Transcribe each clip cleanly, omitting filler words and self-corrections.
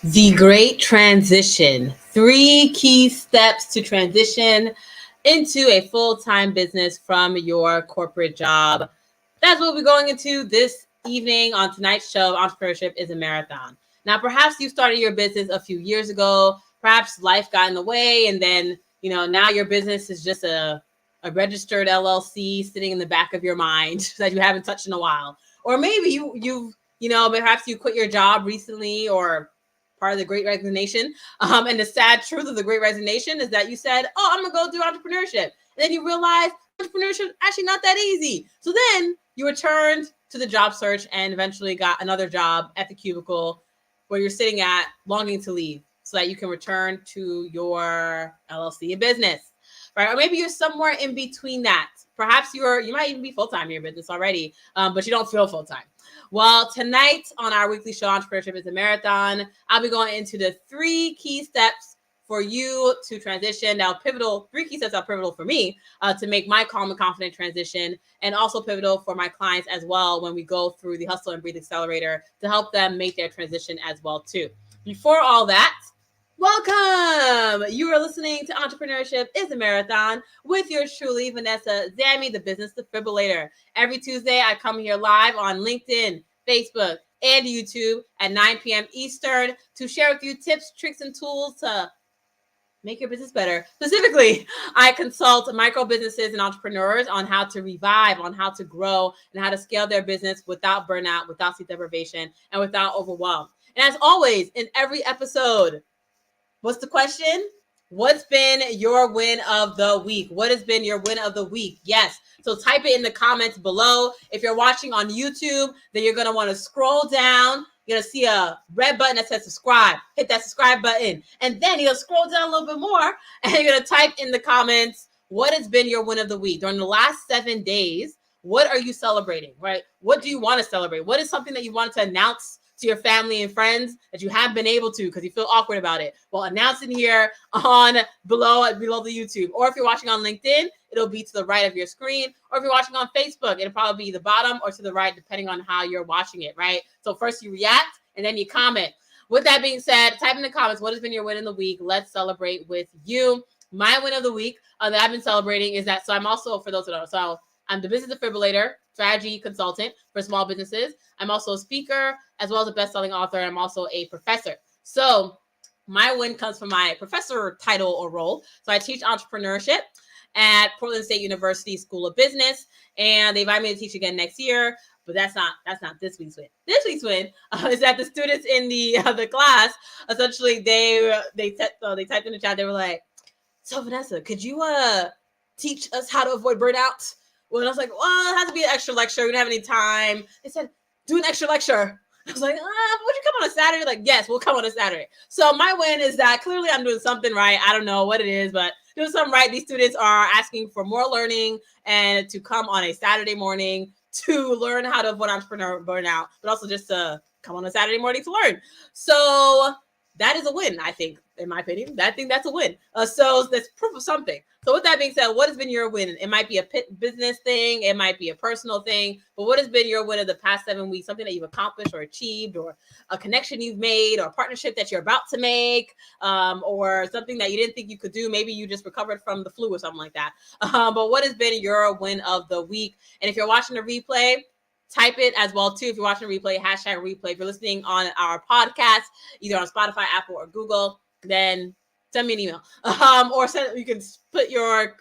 The great transition. 3 key steps to transition into a full-time business from your corporate job. That's what we're going into this evening on tonight's show. Entrepreneurship is a marathon. Now, perhaps you started your business a few years ago. Perhaps life got in the way, and then now your business is just a registered LLC sitting in the back of your mind that you haven't touched in a while. Or maybe perhaps you quit your job recently, or part of the Great Resignation. And the sad truth of the Great Resignation is that you said, "Oh, I'm gonna go do entrepreneurship," and then you realize entrepreneurship is actually not that easy. So then you returned to the job search and eventually got another job at the cubicle where you're sitting at, longing to leave, so that you can return to your LLC and business, right? Or maybe you're somewhere in between that. Perhaps you might even be full-time in your business already, but you don't feel full-time. Well, tonight on our weekly show, Entrepreneurship is a Marathon, I'll be going into the 3 key steps for you to transition. Now, 3 key steps are pivotal for me to make my calm and confident transition, and also pivotal for my clients as well when we go through the Hustle and Breathe Accelerator to help them make their transition as well too. Before all that, welcome! You are listening to Entrepreneurship is a Marathon with yours truly, Vanessa Zammy, the business defibrillator. Every Tuesday, I come here live on LinkedIn, Facebook, and YouTube at 9 p.m. Eastern to share with you tips, tricks, and tools to make your business better. Specifically, I consult micro businesses and entrepreneurs on how to revive, on how to grow, and how to scale their business without burnout, without sleep deprivation, and without overwhelm. And as always, in every episode, what's the question? What's been your win of the week? What has been your win of the week? Yes. So type it in the comments below. If you're watching on YouTube, then you're going to want to scroll down. You're going to see a red button that says subscribe. Hit that subscribe button. And then you'll scroll down a little bit more and you're going to type in the comments, what has been your win of the week? During the last 7 days, what are you celebrating, right? What do you want to celebrate? What is something that you want to announce to your family and friends that you haven't been able to because you feel awkward about it? Well, announce it here on below the YouTube. Or if you're watching on LinkedIn, it'll be to the right of your screen. Or if you're watching on Facebook, it'll probably be the bottom or to the right, depending on how you're watching it, right? So first you react and then you comment. With that being said, type in the comments, what has been your win in the week? Let's celebrate with you. My win of the week that I've been celebrating is that, so I'm also, for those who don't know, so I'm the business defibrillator, strategy consultant for small businesses. I'm also a speaker as well as a best-selling author. I'm also a professor. So my win comes from my professor title or role. So I teach entrepreneurship at Portland State University School of Business, and they invite me to teach again next year. But that's not this week's win. This week's win is that the students in the class, essentially they typed in the chat. They were like, "So Vanessa, could you teach us how to avoid burnout?" Well, I was like, "Well, it has to be an extra lecture. We don't have any time." They said, "Do an extra lecture." I was like, "Would you come on a Saturday?" Like, "Yes, we'll come on a Saturday." So my win is that clearly I'm doing something right. I don't know what it is, but doing something right. These students are asking for more learning and to come on a Saturday morning to learn how to avoid entrepreneur burnout, but also just to come on a Saturday morning to learn. So that is a win, I think, in my opinion. I think that's a win. So that's proof of something. So with that being said, what has been your win? It might be a business thing. It might be a personal thing. But what has been your win of the past 7 weeks? Something that you've accomplished or achieved, or a connection you've made, or a partnership that you're about to make, or something that you didn't think you could do. Maybe you just recovered from the flu or something like that. But what has been your win of the week? And if you're watching the replay, type it as well too. If you're watching a replay, hashtag replay. If you're listening on our podcast, either on Spotify, Apple, or Google, then send me an email. You can put your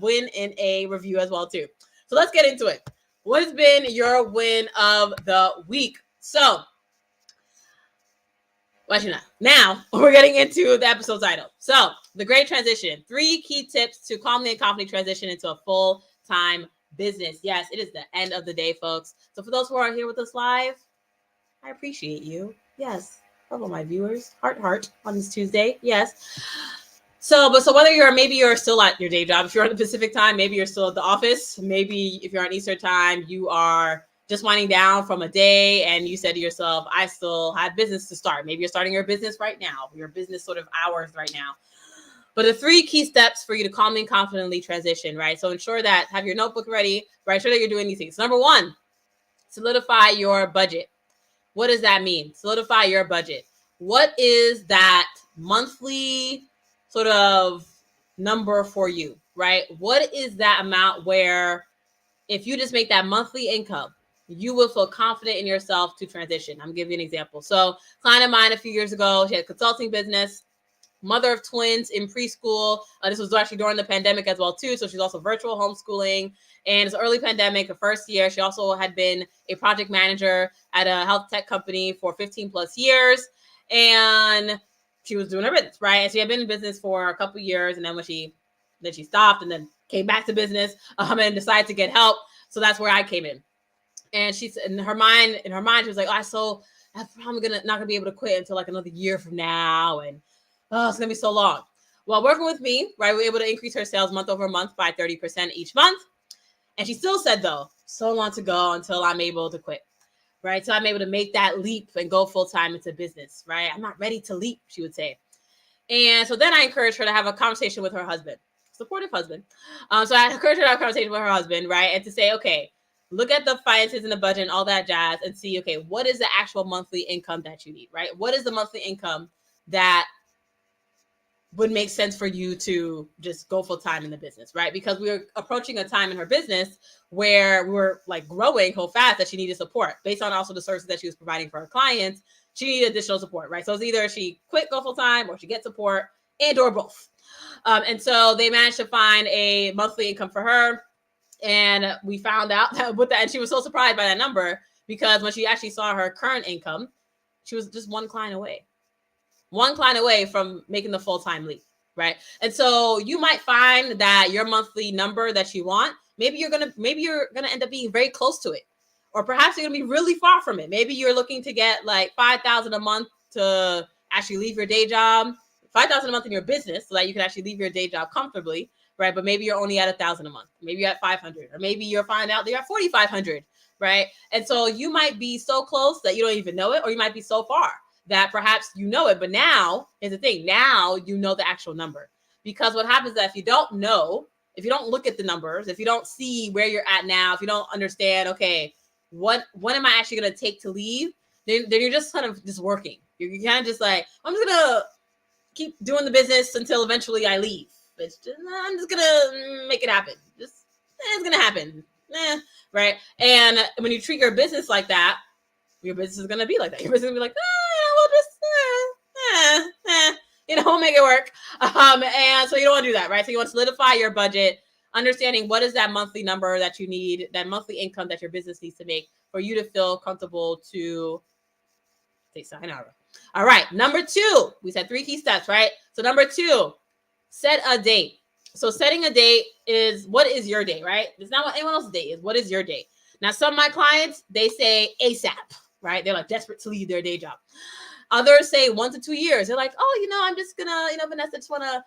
win in a review as well too. So let's get into it. What has been your win of the week? So, now we're getting into the episode title. So, the great transition. 3 key tips to calmly and confidently transition into a full-time business. Yes, it is the end of the day, folks. So for those who are here with us live, I appreciate you. Yes. Hello, my viewers. Heart on this Tuesday. Yes. So maybe you're still at your day job. If you're on the Pacific time, maybe you're still at the office. Maybe if you're on Eastern time, you are just winding down from a day and you said to yourself, I still have business to start. Maybe you're starting your business right now, your business sort of hours right now. But the 3 key steps for you to calmly and confidently transition, right? So have your notebook ready, right? Ensure that you're doing these things. Number 1, solidify your budget. What does that mean? Solidify your budget. what is that monthly sort of number for you, right? What is that amount where if you just make that monthly income, you will feel confident in yourself to transition? I'm giving you an example. So, client of mine a few years ago, she had a consulting business, mother of twins in preschool. This was actually during the pandemic as well too. So she's also virtual homeschooling, and it's early pandemic, the first year. She also had been a project manager at a health tech company for 15 plus years. And she was doing her business, right? And she had been in business for a couple years. And then when she stopped and then came back to business and decided to get help. So that's where I came in. And she's in her mind, she was like, oh, I'm probably not gonna be able to quit until like another year from now. And it's gonna be so long. Well, working with me, right, we were able to increase her sales month over month by 30% each month. And she still said, though, so long to go until I'm able to quit, right? So I'm able to make that leap and go full time into business, right? I'm not ready to leap, she would say. And so then I encouraged her to have a conversation with her husband, supportive husband. So I encouraged her to have a conversation with her husband, right? And to say, okay, look at the finances and the budget and all that jazz and see, okay, what is the actual monthly income that you need, right? What is the monthly income that would make sense for you to just go full time in the business, right? Because we were approaching a time in her business where we were like growing so fast that she needed support based on also the services that she was providing for her clients. She needed additional support, right? So it's either she quit, go full time, or she gets support, and or both. And so they managed to find a monthly income for her. And we found out that with that, and she was so surprised by that number because when she actually saw her current income, she was just one client away from making the full-time leap, right? And so you might find that your monthly number that you want, maybe you're gonna end up being very close to it, or perhaps you're gonna be really far from it. Maybe you're looking to get like $5,000 a month to actually leave your day job, $5,000 a month in your business, so that you can actually leave your day job comfortably, right? But maybe you're only at $1,000 a month, maybe you're at 500, or maybe you're finding out that you're at 4,500, right? And so you might be so close that you don't even know it, or you might be so far that perhaps you know it, but now is the thing. Now you know the actual number, because what happens is that if you don't look at the numbers, if you don't see where you're at now, if you don't understand, okay, what am I actually going to take to leave? Then you're just kind of just working. You're kind of just like, I'm just gonna keep doing the business until eventually I leave. I'm just gonna make it happen. It's gonna happen, right? And when you treat your business like that, your business is gonna be like that. Your business is gonna be like, we'll make it work. And so you don't want to do that, right? So you want to solidify your budget, understanding what is that monthly number that you need, that monthly income that your business needs to make for you to feel comfortable to say sayonara. All right, number 2, we said 3 key steps, right? So number 2, set a date. So setting a date is, what is your day, right? It's not what anyone else's day is. What is your day? Now, some of my clients, they say ASAP, right? They're like desperate to leave their day job. Others say 1 to 2 years. They're like, I'm just gonna, Vanessa, just wanna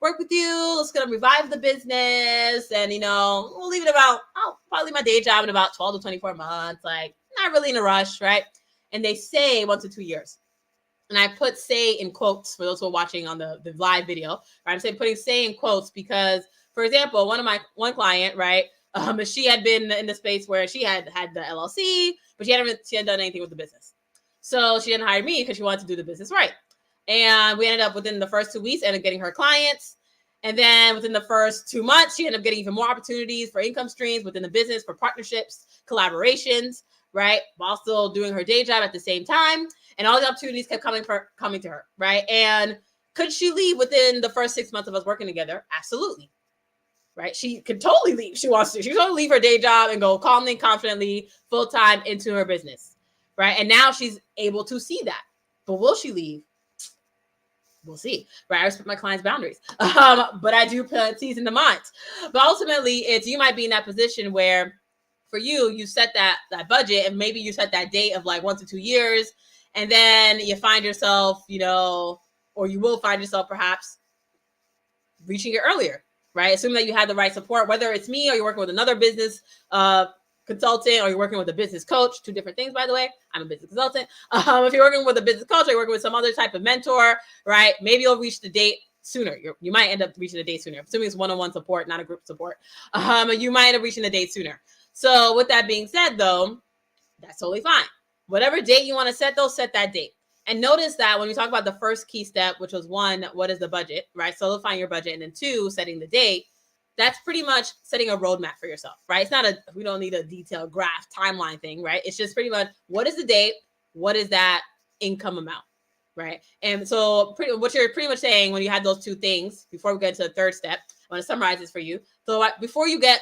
work with you. Let's gonna revive the business. And, we'll leave it I'll probably leave my day job in about 12 to 24 months. Like, not really in a rush, right? And they say 1 to 2 years. And I put say in quotes for those who are watching on the live video, right? I'm saying putting say in quotes because, for example, one client, right? She had been in the space where she had the LLC, but she hadn't done anything with the business. So she didn't hire me because she wanted to do the business right. And we ended up within the first 2 weeks, ended up getting her clients. And then within the first 2 months, she ended up getting even more opportunities for income streams within the business, for partnerships, collaborations, right? While still doing her day job at the same time. And all the opportunities kept coming to her, right? And could she leave within the first 6 months of us working together? Absolutely. Right? She could totally leave. She wants to. She could totally leave her day job and go calmly, confidently, full-time into her business. Right? And now she's able to see that. But will she leave? We'll see. Right? I respect my clients' boundaries. But I do put T's in the minds. But ultimately, you might be in that position where for you set that budget, and maybe you set that date of like 1 to 2 years, and then you find yourself, or you will find yourself perhaps reaching it earlier, right? Assuming that you have the right support, whether it's me or you're working with another business consultant, or you're working with a business coach, 2 different things, by the way. I'm a business consultant. If you're working with a business coach or you're working with some other type of mentor, right? Maybe you'll reach the date sooner. You might end up reaching the date sooner. Assuming it's one-on-one support, not a group support. You might end up reaching the date sooner. So with that being said, though, that's totally fine. Whatever date you want to set, though, set that date. And notice that when we talk about the first key step, which was 1, what is the budget, right? Solidifying your budget. And then 2, setting the date. That's pretty much setting a roadmap for yourself, right? It's not we don't need a detailed graph timeline thing, right? It's just pretty much what is the date? What is that income amount, right? And so what you're pretty much saying when you have those 2 things, before we get to the third step, I want to summarize this for you. So before you get,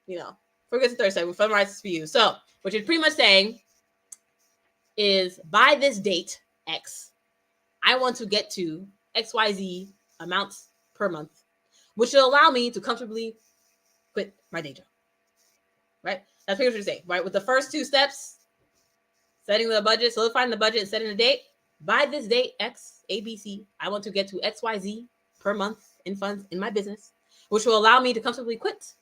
before we get to the third step, we'll summarize this for you. So what you're pretty much saying is by this date, X, I want to get to XYZ amounts per month, which will allow me to comfortably quit my day job, right? That's pretty much what you're saying, right? With the first 2 steps, setting the budget, solidifying the budget, and setting the date. By this date, X, ABC, I want to get to XYZ per month in funds in my business, which will allow me to comfortably quit,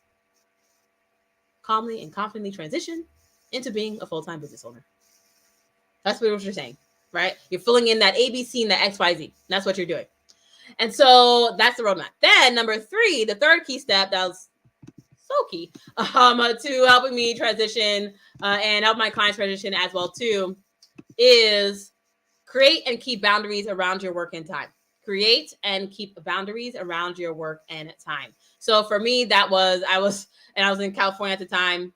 calmly and confidently transition into being a full-time business owner. That's what you're saying, right? You're filling in that ABC and that XYZ. That's what you're doing. And so that's the roadmap. Then number 3, the third key step that was so key to helping me transition and help my clients transition as well too, is create and keep boundaries around your work and time. Create and keep boundaries around your work and time. So for me, that was, I was in California at the time,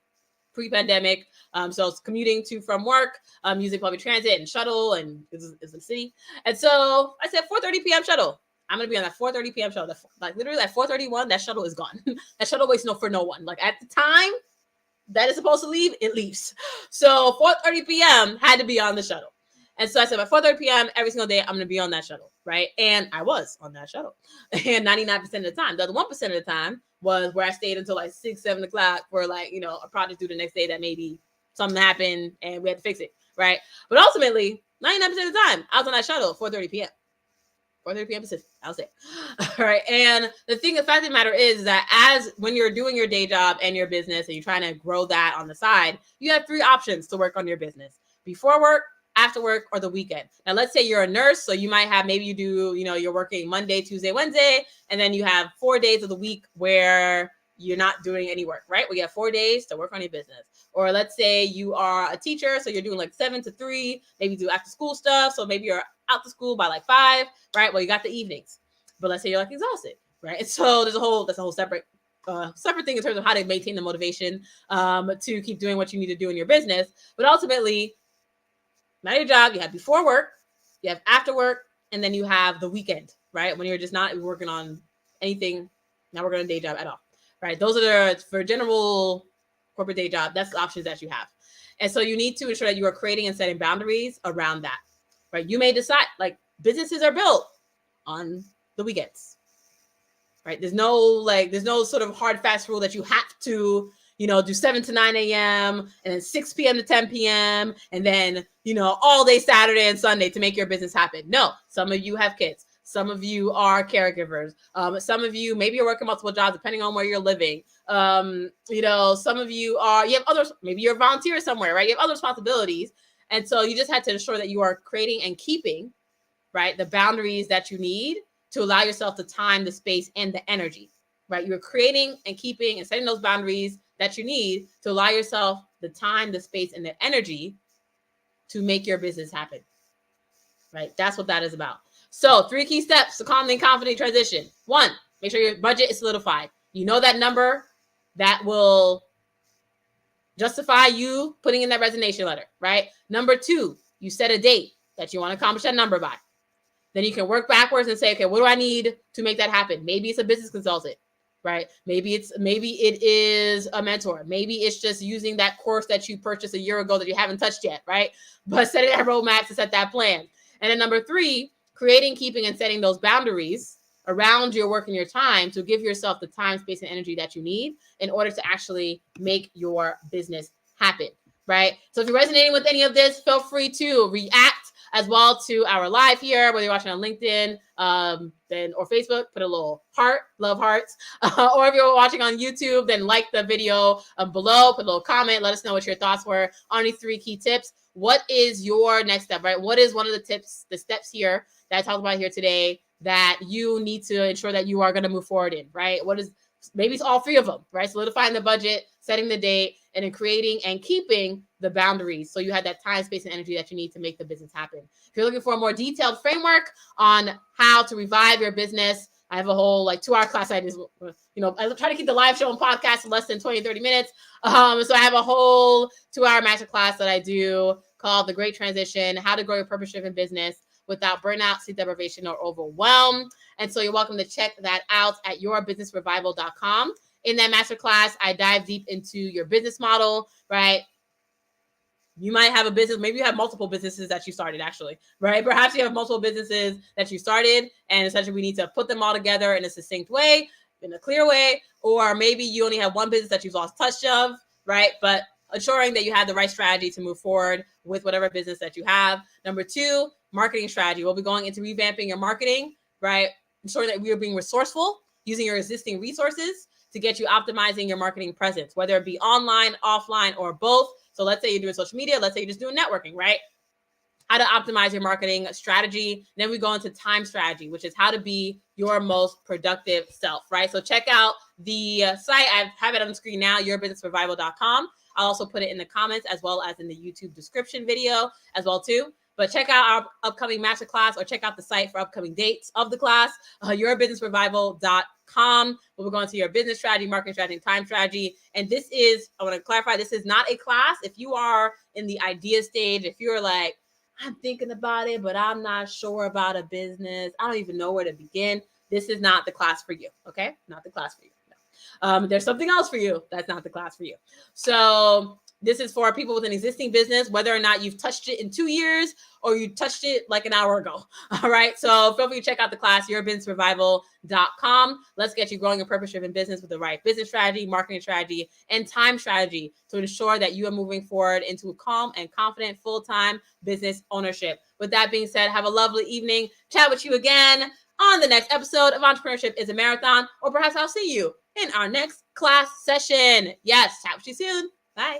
pre-pandemic. So I was commuting to from work, using public transit and shuttle, and it's a city. And so I said 4:30 p.m. shuttle. I'm going to be on that 4:30 p.m. shuttle. Like literally at 4:31, that shuttle is gone. That shuttle waits for no one. Like at the time that is supposed to leave, it leaves. So 4:30 p.m. had to be on the shuttle. And so I said by 4:30 p.m. every single day, I'm going to be on that shuttle, right? And I was on that shuttle. And 99% of the time, the other 1% of the time was where I stayed until like 6, 7 o'clock for like, a project due the next day that maybe something happened and we had to fix it, right? But ultimately, 99% of the time, I was on that shuttle 4:30 p.m. 4:30 p.m. Pacific, I'll say. All right. And the fact of the matter is that when you're doing your day job and your business and you're trying to grow that on the side, you have 3 options to work on your business: before work, after work, or the weekend. Now, let's say you're a nurse. So you might have, maybe you do, you're working Monday, Tuesday, Wednesday, and then you have 4 days of the week where you're not doing any work, right? We have 4 days to work on your business. Or let's say you are a teacher. So you're doing like 7 to 3, maybe do after school stuff. So maybe you're out to school by like 5, right? Well, you got the evenings, but let's say you're like exhausted, right? And so that's a whole separate thing in terms of how to maintain the motivation to keep doing what you need to do in your business. But ultimately, not your job, you have before work, you have after work, and then you have the weekend, right? When you're just not working on anything, not working on a day job at all, right? Those are for general corporate day job, that's the options that you have. And so you need to ensure that you are creating and setting boundaries around that, right? You may decide, like, businesses are built on the weekends, right? There's no sort of hard, fast rule that you have to, do 7 to 9 a.m. and then 6 p.m. to 10 p.m. and then, all day Saturday and Sunday to make your business happen. No, some of you have kids. Some of you are caregivers. Some of you, maybe you're working multiple jobs depending on where you're living. Some of you have others, maybe you're a volunteer somewhere, right? You have other responsibilities. And so you just had to ensure that you are creating and keeping, right, the boundaries that you need to allow yourself the time, the space, and the energy, right? You're creating and keeping and setting those boundaries that you need to allow yourself the time, the space, and the energy to make your business happen, right? That's what that is about. So 3 key steps to calmly and confidently transition. 1, make sure your budget is solidified. You know that number that will justify you putting in that resignation letter, right? Number 2, you set a date that you want to accomplish that number by. Then you can work backwards and say, okay, what do I need to make that happen? Maybe it's a business consultant, right? Maybe it is a mentor. Maybe it's just using that course that you purchased a year ago that you haven't touched yet, right? But setting that roadmap to set that plan. And then number 3, creating, keeping, and setting those boundaries around your work and your time to give yourself the time, space, and energy that you need in order to actually make your business happen, right? So if you're resonating with any of this, feel free to react as well to our live here, whether you're watching on LinkedIn or Facebook, put a little heart, love hearts. Or if you're watching on YouTube, then like the video below, put a little comment, let us know what your thoughts were on these 3 key tips. What is your next step, right? What is one of the steps here that I talked about here today that you need to ensure that you are going to move forward in, right? Maybe it's all 3 of them, right? Solidifying the budget, setting the date, and in creating and keeping the boundaries. So you have that time, space, and energy that you need to make the business happen. If you're looking for a more detailed framework on how to revive your business, I have a whole 2-hour class. I just, I try to keep the live show and podcast in less than 20, 30 minutes. So I have a whole 2-hour masterclass that I do called The Great Transition, How to Grow Your Purpose-Driven Business Without Burnout, Sleep Deprivation, or Overwhelm. And so you're welcome to check that out at yourbusinessrevival.com. In that masterclass, I dive deep into your business model, right? You might have a business, maybe you have multiple businesses that you started actually, right? Perhaps you have multiple businesses that you started, and essentially we need to put them all together in a succinct way, in a clear way, or maybe you only have one business that you've lost touch of, right? But ensuring that you have the right strategy to move forward with whatever business that you have. Number 2, marketing strategy. We'll be going into revamping your marketing, right? Ensuring that we are being resourceful, using your existing resources to get you optimizing your marketing presence, whether it be online, offline, or both. So let's say you're doing social media. Let's say you're just doing networking, right? How to optimize your marketing strategy. Then we go into time strategy, which is how to be your most productive self, right? So check out the site. I have it on the screen now, yourbusinessrevival.com. I'll also put it in the comments as well as in the YouTube description video as well too. But check out our upcoming masterclass or check out the site for upcoming dates of the class, yourbusinessrevival.com. We'll go into your business strategy, marketing strategy, and time strategy. And this is, I want to clarify, this is not a class. If you are in the idea stage, if you're like, I'm thinking about it, but I'm not sure about a business, I don't even know where to begin, this is not the class for you, okay? Not the class for you. No. There's something else for you. That's not the class for you. So this is for people with an existing business, whether or not you've touched it in 2 years or you touched it like an hour ago. All right. So feel free to check out the class, yourbusinessrevival.com. Let's get you growing a purpose-driven business with the right business strategy, marketing strategy, and time strategy to ensure that you are moving forward into a calm and confident full-time business ownership. With that being said, have a lovely evening. Chat with you again on the next episode of Entrepreneurship is a Marathon, or perhaps I'll see you in our next class session. Yes, chat with you soon. Bye.